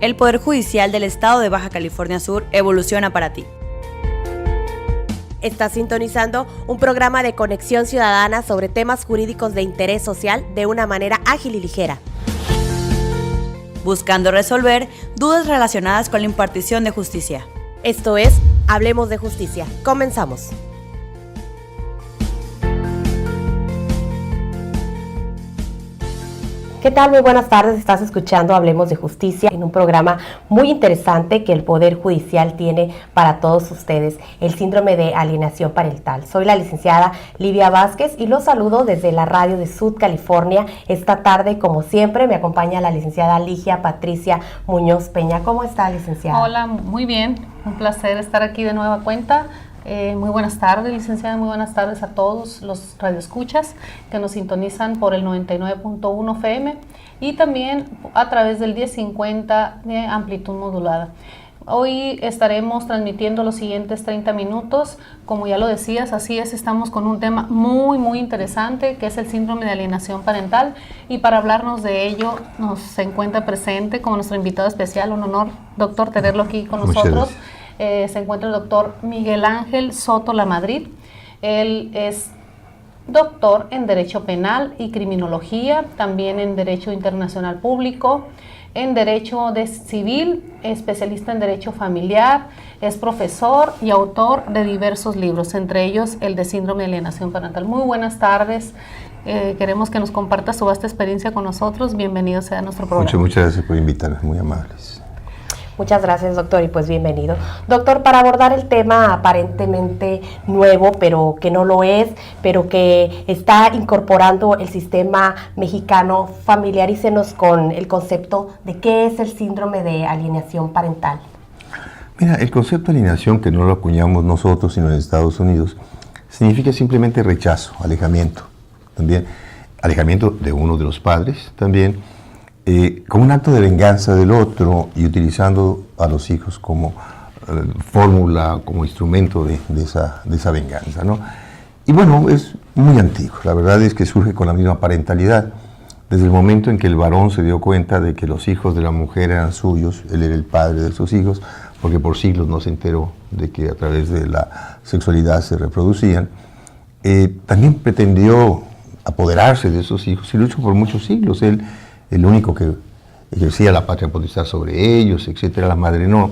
El Poder Judicial del Estado de Baja California Sur evoluciona para ti. Estás sintonizando un programa de conexión ciudadana sobre temas jurídicos de interés social de una manera ágil y ligera. Buscando resolver dudas relacionadas con la impartición de justicia. Esto es Hablemos de Justicia. Comenzamos. ¿Qué tal? Muy buenas tardes. Estás escuchando Hablemos de Justicia en un programa muy interesante que el Poder Judicial tiene para todos ustedes, el síndrome de alienación parental. Soy la licenciada Livia Vázquez y los saludo desde la radio de Sud California. Esta tarde, como siempre, me acompaña la licenciada Ligia Patricia Muñoz Peña. ¿Cómo está, licenciada? Hola, muy bien. Un placer estar aquí de nueva cuenta. Muy buenas tardes, licenciada, muy buenas tardes a todos los radioescuchas que nos sintonizan por el 99.1 FM y también a través del 1050 de amplitud modulada. Hoy estaremos transmitiendo los siguientes 30 minutos, como ya lo decías, así es, estamos con un tema muy interesante que es el síndrome de alienación parental, y para hablarnos de ello nos encuentra presente como nuestro invitado especial, un honor, doctor, tenerlo aquí con nosotros. Se encuentra el doctor Miguel Ángel Soto Lamadrid. Él es doctor en Derecho Penal y Criminología, también en Derecho Internacional Público, en Derecho Civil, especialista en Derecho Familiar, es profesor y autor de diversos libros, entre ellos el de Síndrome de Alienación Parental. Muy buenas tardes. Queremos que nos comparta su vasta experiencia con nosotros. Bienvenido sea a nuestro programa. Muchas gracias por invitarnos, muy amables. Muchas gracias, doctor, y pues bienvenido. Doctor, para abordar el tema aparentemente nuevo, pero que no lo es, pero que está incorporando el sistema mexicano, familiarícenos con el concepto de qué es el síndrome de alienación parental. Mira, el concepto de alienación, que no lo acuñamos nosotros, sino en Estados Unidos, significa simplemente rechazo, alejamiento. También alejamiento de uno de los padres, también como un acto de venganza del otro y utilizando a los hijos como fórmula, como instrumento de esa venganza, ¿no? Y bueno, es muy antiguo. La verdad es que surge con la misma parentalidad. Desde el momento en que el varón se dio cuenta de que los hijos de la mujer eran suyos, él era el padre de sus hijos, porque por siglos no se enteró de que a través de la sexualidad se reproducían, también pretendió apoderarse de esos hijos y lo hizo por muchos siglos. Él, el único que ejercía la patria potestad sobre ellos, etcétera, la madre no.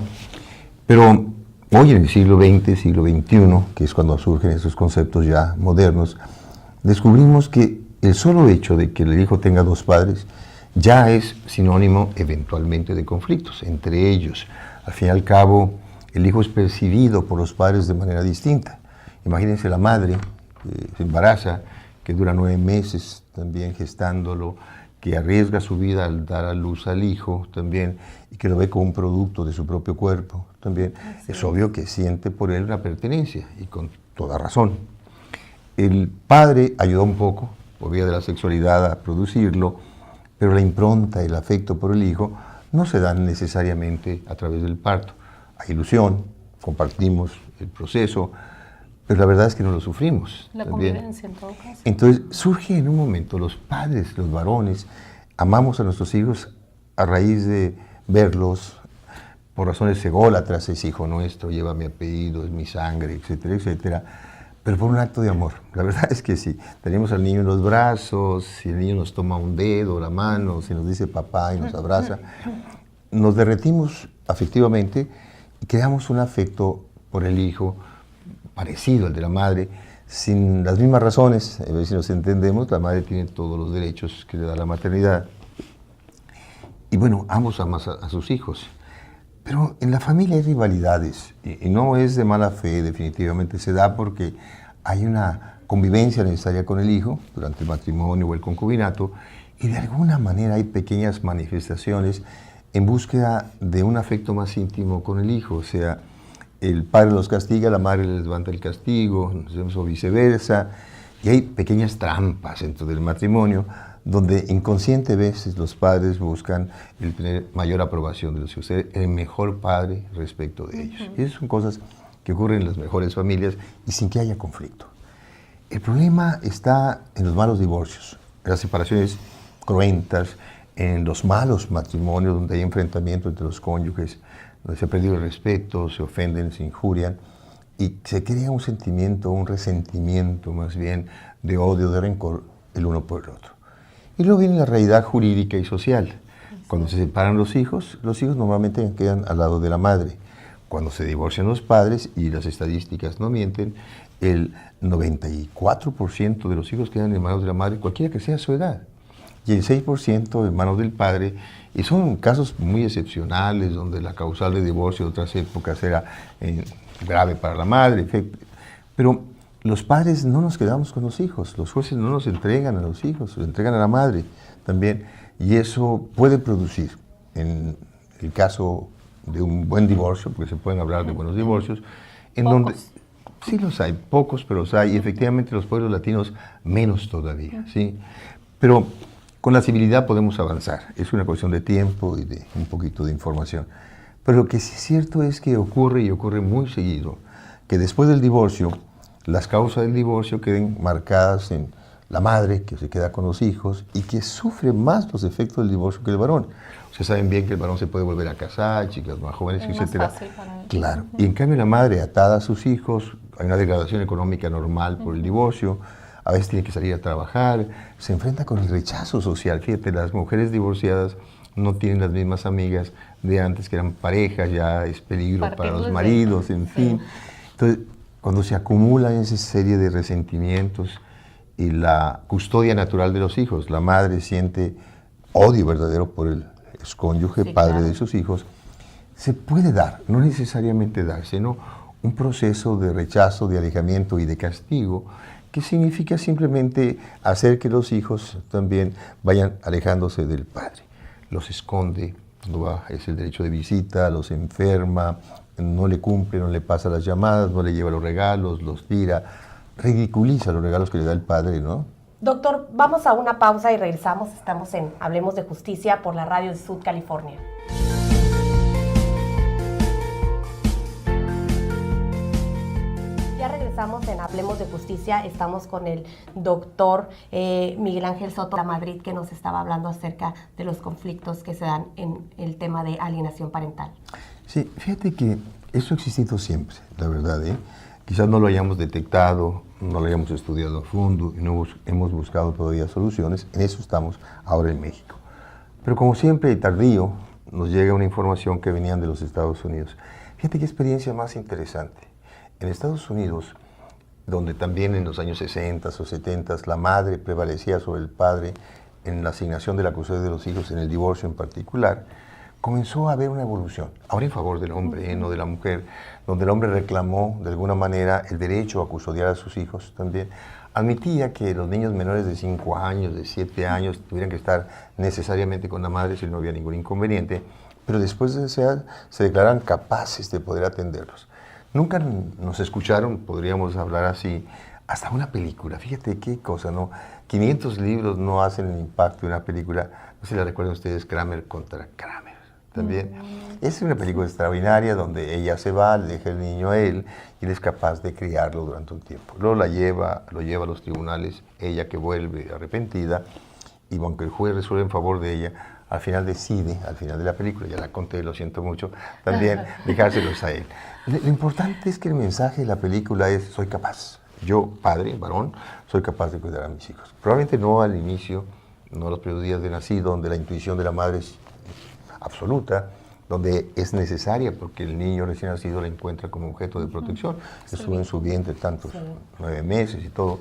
Pero hoy en el siglo XX, siglo XXI, que es cuando surgen esos conceptos ya modernos, descubrimos que el solo hecho de que el hijo tenga dos padres ya es sinónimo eventualmente de conflictos entre ellos. Al fin y al cabo, el hijo es percibido por los padres de manera distinta. Imagínense la madre que se embaraza, que dura 9 meses también gestándolo, que arriesga su vida al dar a luz al hijo también, y que lo ve como un producto de su propio cuerpo también. Es obvio que siente por él una pertenencia, y con toda razón. El padre ayudó un poco, por vía de la sexualidad, a producirlo, pero la impronta y el afecto por el hijo no se dan necesariamente a través del parto. Hay ilusión, compartimos el proceso, pero la verdad es que no lo sufrimos. La también. convivencia en todo caso. Entonces surge en un momento, los padres, los varones, amamos a nuestros hijos a raíz de verlos por razones ególatras: es hijo nuestro, lleva mi apellido, es mi sangre, etcétera, etcétera, pero por un acto de amor. La verdad es que sí, tenemos al niño en los brazos, si el niño nos toma un dedo, la mano, si nos dice papá y nos abraza, nos derretimos afectivamente y creamos un afecto por el hijo parecido al de la madre, sin las mismas razones. A ver si nos entendemos. La madre tiene todos los derechos que le da la maternidad. Y bueno, ambos aman a sus hijos. Pero en la familia hay rivalidades, y no es de mala fe, definitivamente se da porque hay una convivencia necesaria con el hijo durante el matrimonio o el concubinato, y de alguna manera hay pequeñas manifestaciones en búsqueda de un afecto más íntimo con el hijo. O sea, el padre los castiga, la madre les levanta el castigo, o viceversa, y hay pequeñas trampas dentro del matrimonio donde inconsciente veces los padres buscan el tener mayor aprobación de los hijos, ser el mejor padre respecto de ellos. Y esas son cosas que ocurren en las mejores familias y sin que haya conflicto. El problema está en los malos divorcios, en las separaciones cruentas, en los malos matrimonios donde hay enfrentamiento entre los cónyuges, donde se ha perdido el respeto, se ofenden, se injurian y se crea un sentimiento, un resentimiento más bien de odio, de rencor el uno por el otro. Y luego viene la realidad jurídica y social. Cuando se separan los hijos normalmente quedan al lado de la madre. Cuando se divorcian los padres, y las estadísticas no mienten, el 94% de los hijos quedan en manos de la madre, cualquiera que sea su edad, y el 6% en manos del padre, y son casos muy excepcionales, donde la causal de divorcio de otras épocas era grave para la madre, pero los padres no nos quedamos con los hijos, los jueces no nos entregan a los hijos, los entregan a la madre también, y eso puede producir, en el caso de un buen divorcio, porque se pueden hablar de buenos divorcios, en donde sí los hay, pocos, pero los hay, y efectivamente los pueblos latinos menos todavía, ¿sí? Pero con la civilidad podemos avanzar, es una cuestión de tiempo y de un poquito de información. Pero lo que sí es cierto es que ocurre, y ocurre muy seguido, que después del divorcio, las causas del divorcio queden marcadas en la madre, que se queda con los hijos y que sufre más los efectos del divorcio que el varón. Ustedes saben bien que el varón se puede volver a casar, chicas más jóvenes, etc. Claro, y en cambio la madre atada a sus hijos, hay una degradación económica normal por el divorcio, a veces tiene que salir a trabajar, se enfrenta con el rechazo social. Fíjate, las mujeres divorciadas no tienen las mismas amigas de antes, que eran parejas, ya es peligro para los maridos, en fin. Entonces, cuando se acumulan esa serie de resentimientos y la custodia natural de los hijos, la madre siente odio verdadero por el excónyuge, padre de sus hijos, se puede dar, no necesariamente darse, sino un proceso de rechazo, de alejamiento y de castigo, que significa simplemente hacer que los hijos también vayan alejándose del padre. Los esconde, no es el derecho de visita, los enferma, no le cumple, no le pasa las llamadas, no le lleva los regalos, los tira, ridiculiza los regalos que le da el padre, ¿no? Doctor, vamos a una pausa y regresamos. Estamos en Hablemos de Justicia por la radio de Sud California. Ya regresamos en Hablemos de Justicia. Estamos con el doctor Miguel Ángel Soto de Madrid, que nos estaba hablando acerca de los conflictos que se dan en el tema de alienación parental. Sí, fíjate que eso ha existido siempre, la verdad, ¿eh? Quizás no lo hayamos detectado, no lo hayamos estudiado a fondo y no hemos buscado todavía soluciones. En eso estamos ahora en México. Pero como siempre, tardío, nos llega una información que venían de los Estados Unidos. Fíjate qué experiencia más interesante. En Estados Unidos, donde también en los años 60 o 70 la madre prevalecía sobre el padre en la asignación de la custodia de los hijos, en el divorcio en particular, comenzó a haber una evolución, ahora en favor del hombre, no de la mujer, donde el hombre reclamó de alguna manera el derecho a custodiar a sus hijos también. Admitía que los niños menores de 5 años, de 7 años, tuvieran que estar necesariamente con la madre si no había ningún inconveniente, pero después de esa edad se declaran capaces de poder atenderlos. Nunca nos escucharon, podríamos hablar así, hasta una película. Fíjate qué cosa, ¿no? 500 libros no hacen el impacto de una película. No sé si la recuerdan ustedes, Kramer contra Kramer. También. Es una película extraordinaria donde ella se va, le deja el niño a él y él es capaz de criarlo durante un tiempo. Luego lo lleva a los tribunales, ella que vuelve arrepentida, y aunque el juez resuelve en favor de ella, al final decide, al final de la película, ya la conté, lo siento mucho, también dejárselos a él. Lo importante es que el mensaje de la película es: soy capaz. Yo, padre, varón, soy capaz de cuidar a mis hijos. Probablemente no al inicio, no a los primeros días de nacido, donde la intuición de la madre es absoluta, donde es necesaria porque el niño recién nacido la encuentra como objeto de protección. Estuvo en su vientre tantos 9 meses y todo.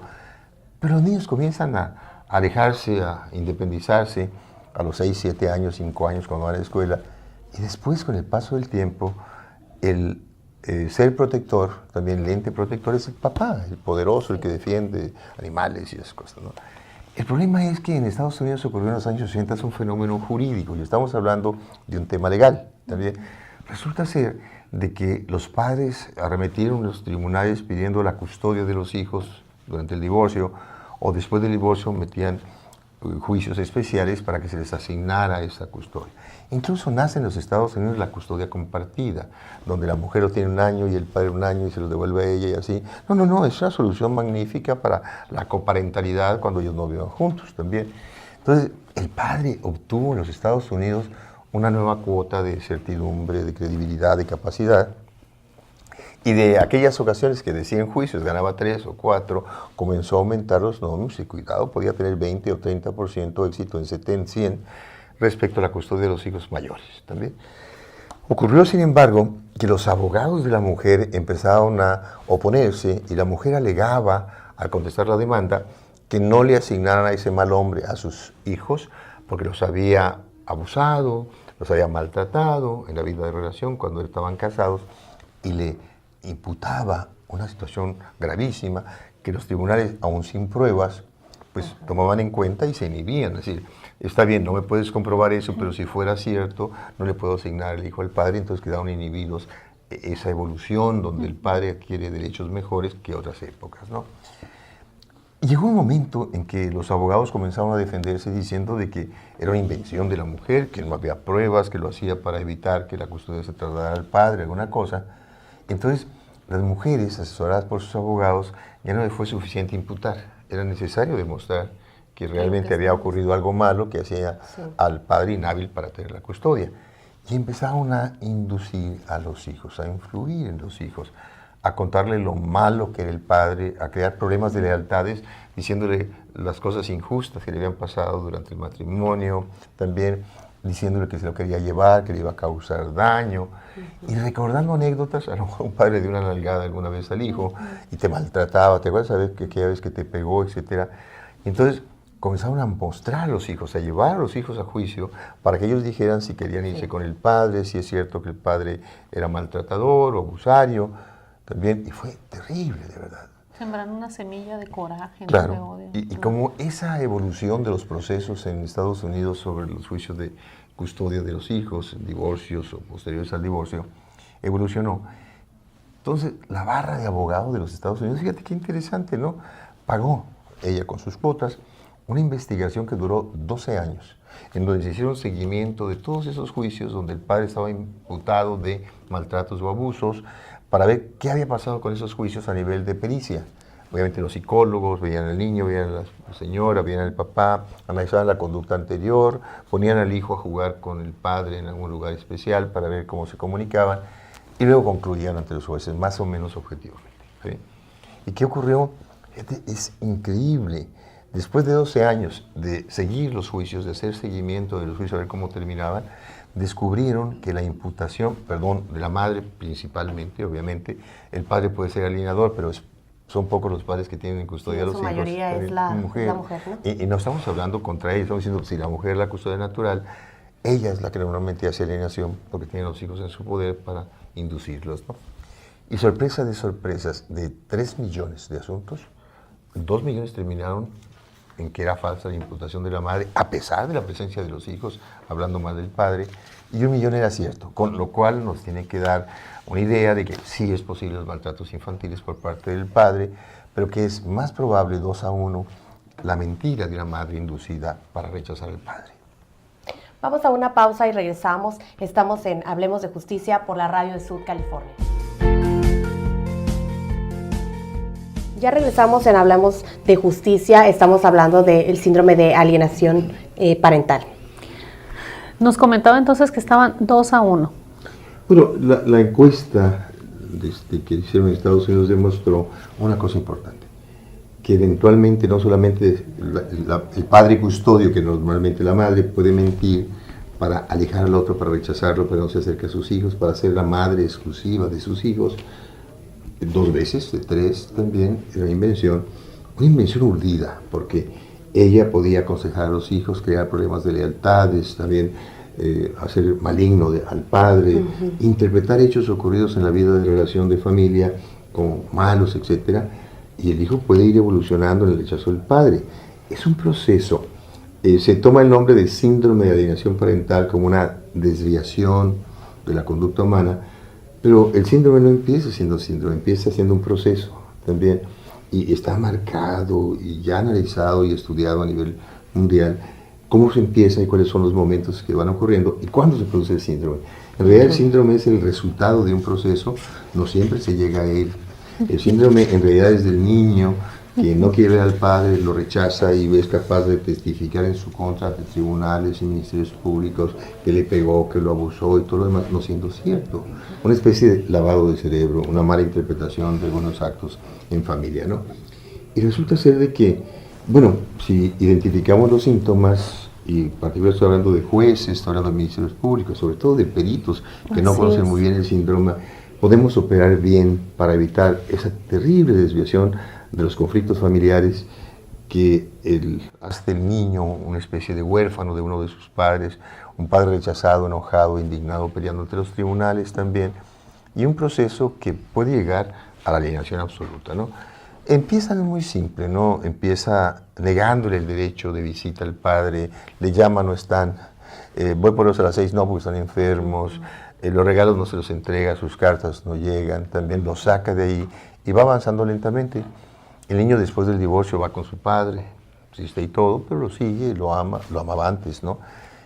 Pero los niños comienzan a alejarse, a independizarse a los 6, 7 años, 5 años cuando van a la escuela. Y después, con el paso del tiempo, el ser protector, también el ente protector, es el papá, el poderoso, el que defiende animales y esas cosas, ¿no? El problema es que en Estados Unidos ocurrió en los años 80 un fenómeno jurídico, y estamos hablando de un tema legal también. Resulta ser de que los padres arremetieron a los tribunales pidiendo la custodia de los hijos durante el divorcio, o después del divorcio metían juicios especiales para que se les asignara esa custodia. Incluso nace en los Estados Unidos la custodia compartida, donde la mujer lo tiene 1 año y el padre 1 año y se lo devuelve a ella y así. No, es una solución magnífica para la coparentalidad cuando ellos no vivan juntos también. Entonces, el padre obtuvo en los Estados Unidos una nueva cuota de certidumbre, de credibilidad, de capacidad. Y de aquellas ocasiones que de 100 juicios ganaba 3 o 4, comenzó a aumentar los nóminos y cuidado, podía tener 20 o 30% de éxito en 70, 100 respecto a la custodia de los hijos mayores también. Ocurrió, sin embargo, que los abogados de la mujer empezaron a oponerse y la mujer alegaba, al contestar la demanda, que no le asignaran a ese mal hombre a sus hijos porque los había abusado, los había maltratado en la vida de relación cuando estaban casados y le imputaba una situación gravísima que los tribunales, aún sin pruebas, pues tomaban en cuenta y se inhibían. Es decir, está bien, no me puedes comprobar eso, pero si fuera cierto, no le puedo asignar el hijo al padre, entonces quedaron inhibidos esa evolución donde el padre adquiere derechos mejores que otras épocas, ¿no? Y llegó un momento en que los abogados comenzaron a defenderse diciendo de que era una invención de la mujer, que no había pruebas, que lo hacía para evitar que la custodia se trasladara al padre, alguna cosa. Entonces, las mujeres, asesoradas por sus abogados, ya no les fue suficiente imputar. Era necesario demostrar que realmente había ocurrido algo malo que hacía al padre inhábil para tener la custodia. Y empezaron a inducir a los hijos, a influir en los hijos, a contarle lo malo que era el padre, a crear problemas de lealtades, diciéndole las cosas injustas que le habían pasado durante el matrimonio, también diciéndole que se lo quería llevar, que le iba a causar daño, y recordando anécdotas. A lo mejor un padre dio una nalgada alguna vez al hijo y te maltrataba, te acuerdas de aquella vez que te pegó, etcétera. Entonces comenzaron a mostrar a los hijos, a llevar a los hijos a juicio para que ellos dijeran si querían irse con el padre, si es cierto que el padre era maltratador o abusario, también, y fue terrible, de verdad. Sembran una semilla de coraje, claro, de odio. Y como esa evolución de los procesos en Estados Unidos sobre los juicios de custodia de los hijos, divorcios o posteriores al divorcio, evolucionó. Entonces, la barra de abogados de los Estados Unidos, fíjate qué interesante, ¿no? Pagó, ella con sus cuotas, una investigación que duró 12 años, en donde se hicieron seguimiento de todos esos juicios donde el padre estaba imputado de maltratos o abusos, para ver qué había pasado con esos juicios a nivel de pericia. Obviamente los psicólogos veían al niño, veían a la señora, veían al papá, analizaban la conducta anterior, ponían al hijo a jugar con el padre en algún lugar especial para ver cómo se comunicaban y luego concluían ante los jueces, más o menos objetivamente, ¿sí? ¿Y qué ocurrió? Es increíble. Después de 12 años de seguir los juicios, de hacer seguimiento de los juicios, a ver cómo terminaban, descubrieron que la imputación, de la madre principalmente, obviamente, el padre puede ser alienador, pero son pocos los padres que tienen en custodia a los hijos. La mayoría es la mujer, ¿no? Y no estamos hablando contra ella, estamos diciendo, si la mujer es la custodia natural, ella es la que normalmente hace alienación, porque tiene a los hijos en su poder para inducirlos, ¿no? Y sorpresa de sorpresas, de 3 millones de asuntos, 2 millones terminaron en que era falsa la imputación de la madre, a pesar de la presencia de los hijos, hablando mal del padre, y 1 millón era cierto, con lo cual nos tiene que dar una idea de que sí es posible los maltratos infantiles por parte del padre, pero que es más probable 2-1 la mentira de una madre inducida para rechazar al padre. Vamos a una pausa y regresamos. Estamos en Hablemos de Justicia por la radio de Sud California. Ya regresamos en Hablamos de Justicia, estamos hablando del síndrome de alienación parental. Nos comentaba entonces que estaban 2-1. Bueno, la encuesta que hicieron en Estados Unidos demostró una cosa importante, que eventualmente no solamente el padre custodio, que normalmente la madre, puede mentir para alejar al otro, para rechazarlo, para no se acerque a sus hijos, para ser la madre exclusiva de sus hijos, 2 veces, 3 también, era una invención urdida, porque ella podía aconsejar a los hijos, crear problemas de lealtades, también hacer maligno al padre, interpretar hechos ocurridos en la vida de relación de familia como malos, etc. Y el hijo puede ir evolucionando en el rechazo del padre. Es un proceso. Se toma el nombre de síndrome de alienación parental como una desviación de la conducta humana, pero el síndrome no empieza siendo síndrome, empieza siendo un proceso también, y está marcado y ya analizado y estudiado a nivel mundial cómo se empieza y cuáles son los momentos que van ocurriendo y cuándo se produce el síndrome. En realidad el síndrome es el resultado de un proceso, no siempre se llega a él. El síndrome en realidad es del niño que no quiere ver al padre, lo rechaza y es capaz de testificar en su contra ante tribunales y ministerios públicos que le pegó, que lo abusó y todo lo demás, no siendo cierto. Una especie de lavado de cerebro, una mala interpretación de algunos actos en familia, ¿no? Y resulta ser de que, bueno, si identificamos los síntomas, y particularmente estoy hablando de jueces, estoy hablando de ministerios públicos, sobre todo de peritos que no conocen muy bien el síndrome, podemos operar bien para evitar esa terrible desviación de los conflictos familiares que hace del niño una especie de huérfano de uno de sus padres, un padre rechazado, enojado, indignado, peleando ante los tribunales también, y un proceso que puede llegar a la alienación absoluta, ¿no? Empieza muy simple, ¿no? Empieza negándole el derecho de visita al padre, le llama, no están, voy por ellos a las 6, no, porque están enfermos, los regalos no se los entrega, sus cartas no llegan, también los saca de ahí y va avanzando lentamente. El niño después del divorcio va con su padre, existe y todo, pero lo sigue, lo amaba antes, ¿no?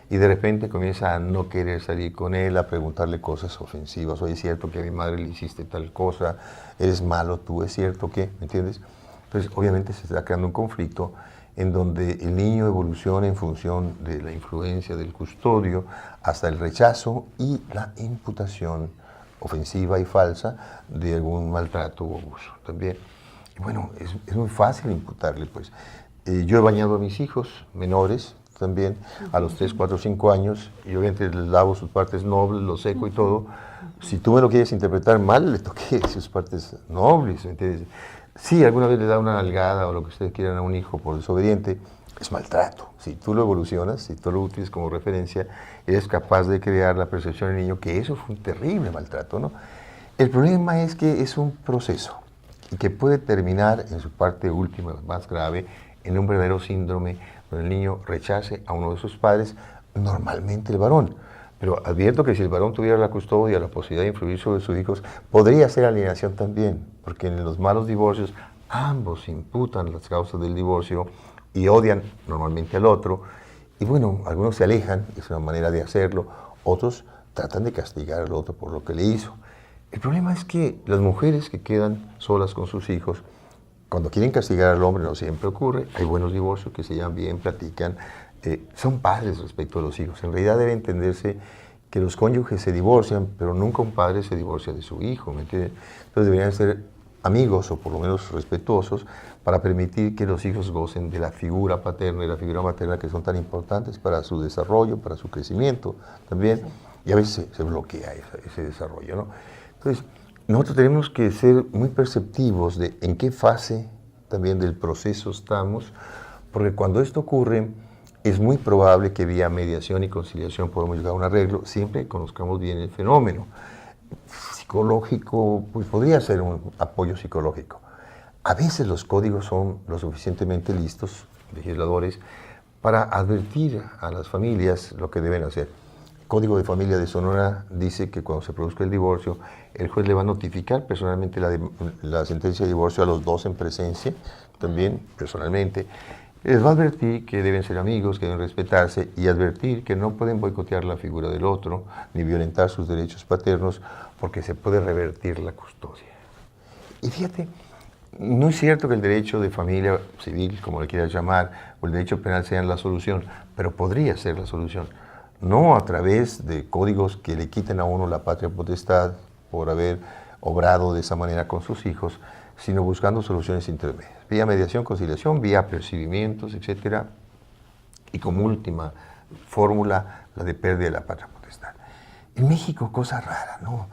Y de repente comienza a no querer salir con él, a preguntarle cosas ofensivas. Oye, ¿es cierto que a mi madre le hiciste tal cosa? ¿Eres malo tú? ¿Es cierto que? ¿Me entiendes? Entonces, obviamente se está creando un conflicto en donde el niño evoluciona en función de la influencia del custodio hasta el rechazo y la imputación ofensiva y falsa de algún maltrato o abuso también. Y bueno, es muy fácil imputarle, pues. Yo he bañado a mis hijos menores también a los 3, 4, 5 años y obviamente les lavo sus partes nobles, los seco y todo. Si tú me lo quieres interpretar mal, le toqué sus partes nobles, ¿me entiendes? Sí, alguna vez le da una nalgada o lo que ustedes quieran a un hijo por desobediente, es maltrato. Si tú lo evolucionas, si tú lo utilizas como referencia, eres capaz de crear la percepción del niño que eso fue un terrible maltrato, ¿no? El problema es que es un proceso y que puede terminar en su parte última, más grave, en un verdadero síndrome donde el niño rechace a uno de sus padres, normalmente el varón. Pero advierto que si el varón tuviera la custodia, la posibilidad de influir sobre sus hijos, podría ser alienación también, porque en los malos divorcios ambos imputan las causas del divorcio y odian normalmente al otro. Y bueno, algunos se alejan, es una manera de hacerlo, otros tratan de castigar al otro por lo que le hizo. El problema es que las mujeres que quedan solas con sus hijos, cuando quieren castigar al hombre, no siempre ocurre, hay buenos divorcios que se llevan bien, platican, son padres respecto a los hijos. En realidad debe entenderse que los cónyuges se divorcian, pero nunca un padre se divorcia de su hijo, ¿me entiendes? Entonces deberían ser amigos o por lo menos respetuosos para permitir que los hijos gocen de la figura paterna y la figura materna que son tan importantes para su desarrollo, para su crecimiento también, y a veces se bloquea ese desarrollo, ¿no? Entonces, nosotros tenemos que ser muy perceptivos de en qué fase también del proceso estamos, porque cuando esto ocurre, es muy probable que vía mediación y conciliación podamos llegar a un arreglo, siempre que conozcamos bien el fenómeno. Psicológico, pues podría ser un apoyo psicológico. A veces los códigos son lo suficientemente listos, legisladores, para advertir a las familias lo que deben hacer. El Código de Familia de Sonora dice que cuando se produzca el divorcio, el juez le va a notificar personalmente la sentencia de divorcio a los dos en presencia, también personalmente. Les va a advertir que deben ser amigos, que deben respetarse y advertir que no pueden boicotear la figura del otro ni violentar sus derechos paternos porque se puede revertir la custodia. Y fíjate, no es cierto que el derecho de familia civil, como le quieras llamar, o el derecho penal sean la solución, pero podría ser la solución. No a través de códigos que le quiten a uno la patria potestad por haber obrado de esa manera con sus hijos, sino buscando soluciones intermedias, vía mediación, conciliación, vía apercibimientos, etcétera, y como última fórmula, la de pérdida de la patria potestad. En México, cosa rara, ¿no?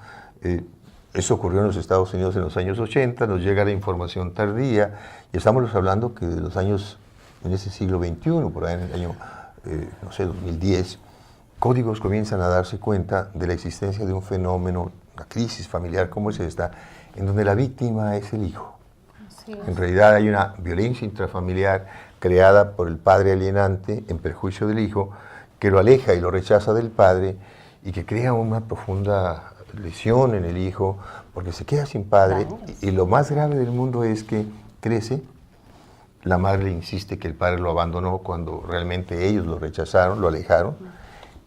Eso ocurrió en los Estados Unidos en los años 80, nos llega la información tardía, y estamos hablando que de los años, en ese siglo XXI, por ahí en el año, 2010, códigos comienzan a darse cuenta de la existencia de un fenómeno, una crisis familiar como es esta, en donde la víctima es el hijo. En realidad hay una violencia intrafamiliar creada por el padre alienante en perjuicio del hijo, que lo aleja y lo rechaza del padre y que crea una profunda lesión en el hijo porque se queda sin padre. Y lo más grave del mundo es que crece, la madre le insiste que el padre lo abandonó cuando realmente ellos lo rechazaron, lo alejaron,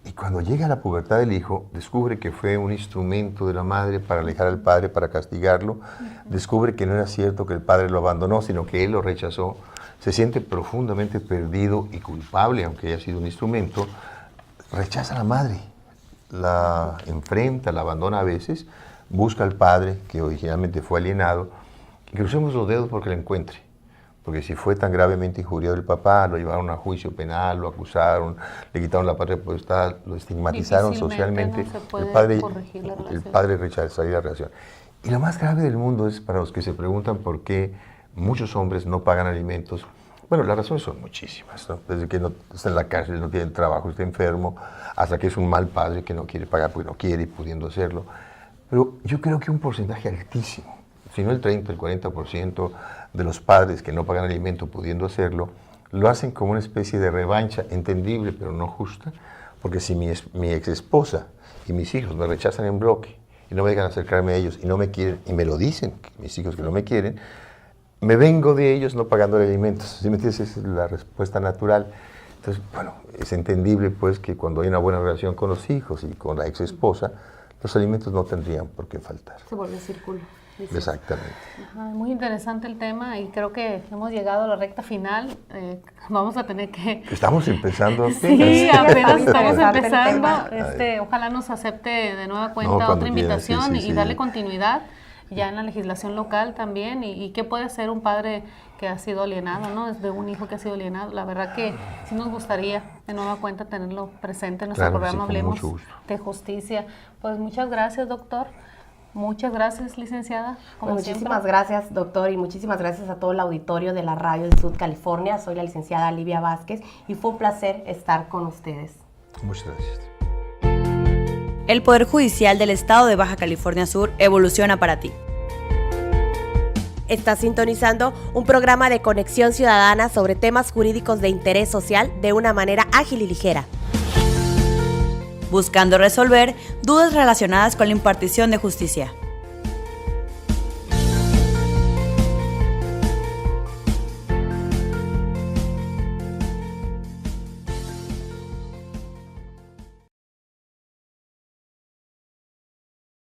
Y cuando llega a la pubertad del hijo, descubre que fue un instrumento de la madre para alejar al padre, para castigarlo. Descubre que no era cierto que el padre lo abandonó, sino que él lo rechazó. Se siente profundamente perdido y culpable, aunque haya sido un instrumento. Rechaza a la madre, la enfrenta, la abandona a veces, busca al padre, que originalmente fue alienado, y crucemos los dedos porque lo encuentre. Porque si fue tan gravemente injuriado el papá, lo llevaron a juicio penal, lo acusaron, le quitaron la patria potestad, lo estigmatizaron socialmente, el padre rechazaría la relación. Y lo más grave del mundo es para los que se preguntan por qué muchos hombres no pagan alimentos. Bueno, las razones son muchísimas, ¿no? Desde que no está en la cárcel, no tiene trabajo, está enfermo, hasta que es un mal padre que no quiere pagar porque no quiere y pudiendo hacerlo. Pero yo creo que un porcentaje altísimo, si no el 30, el 40% de los padres que no pagan alimento pudiendo hacerlo, lo hacen como una especie de revancha, entendible pero no justa, porque si mi ex esposa y mis hijos me rechazan en bloque y no me dejan acercarme a ellos y no me quieren, y me lo dicen, mis hijos que no me quieren, me vengo de ellos no pagando alimentos. ¿Sí me entiendes? Esa es la respuesta natural. Entonces, bueno, es entendible pues que cuando hay una buena relación con los hijos y con la ex esposa, los alimentos no tendrían por qué faltar. Se vuelve círculo. Dices. Exactamente. Ajá, muy interesante el tema y creo que hemos llegado a la recta final. Vamos a tener que... Estamos empezando apenas. Sí, apenas estamos empezando. Ojalá nos acepte de nueva cuenta otra invitación y darle continuidad ya en la legislación local también. Y qué puede hacer un padre que ha sido alienado, ¿no? Desde un hijo que ha sido alienado. La verdad que sí nos gustaría de nueva cuenta tenerlo presente en nuestro programa Hablemos de Justicia. Pues muchas gracias, doctor. Muchas gracias, licenciada. Muchísimas gracias, doctor, y muchísimas gracias a todo el auditorio de la radio de Sud California. Soy la licenciada Livia Vázquez y fue un placer estar con ustedes. Muchas gracias. El Poder Judicial del Estado de Baja California Sur evoluciona para ti. Estás sintonizando un programa de conexión ciudadana sobre temas jurídicos de interés social de una manera ágil y ligera. Buscando resolver dudas relacionadas con la impartición de justicia.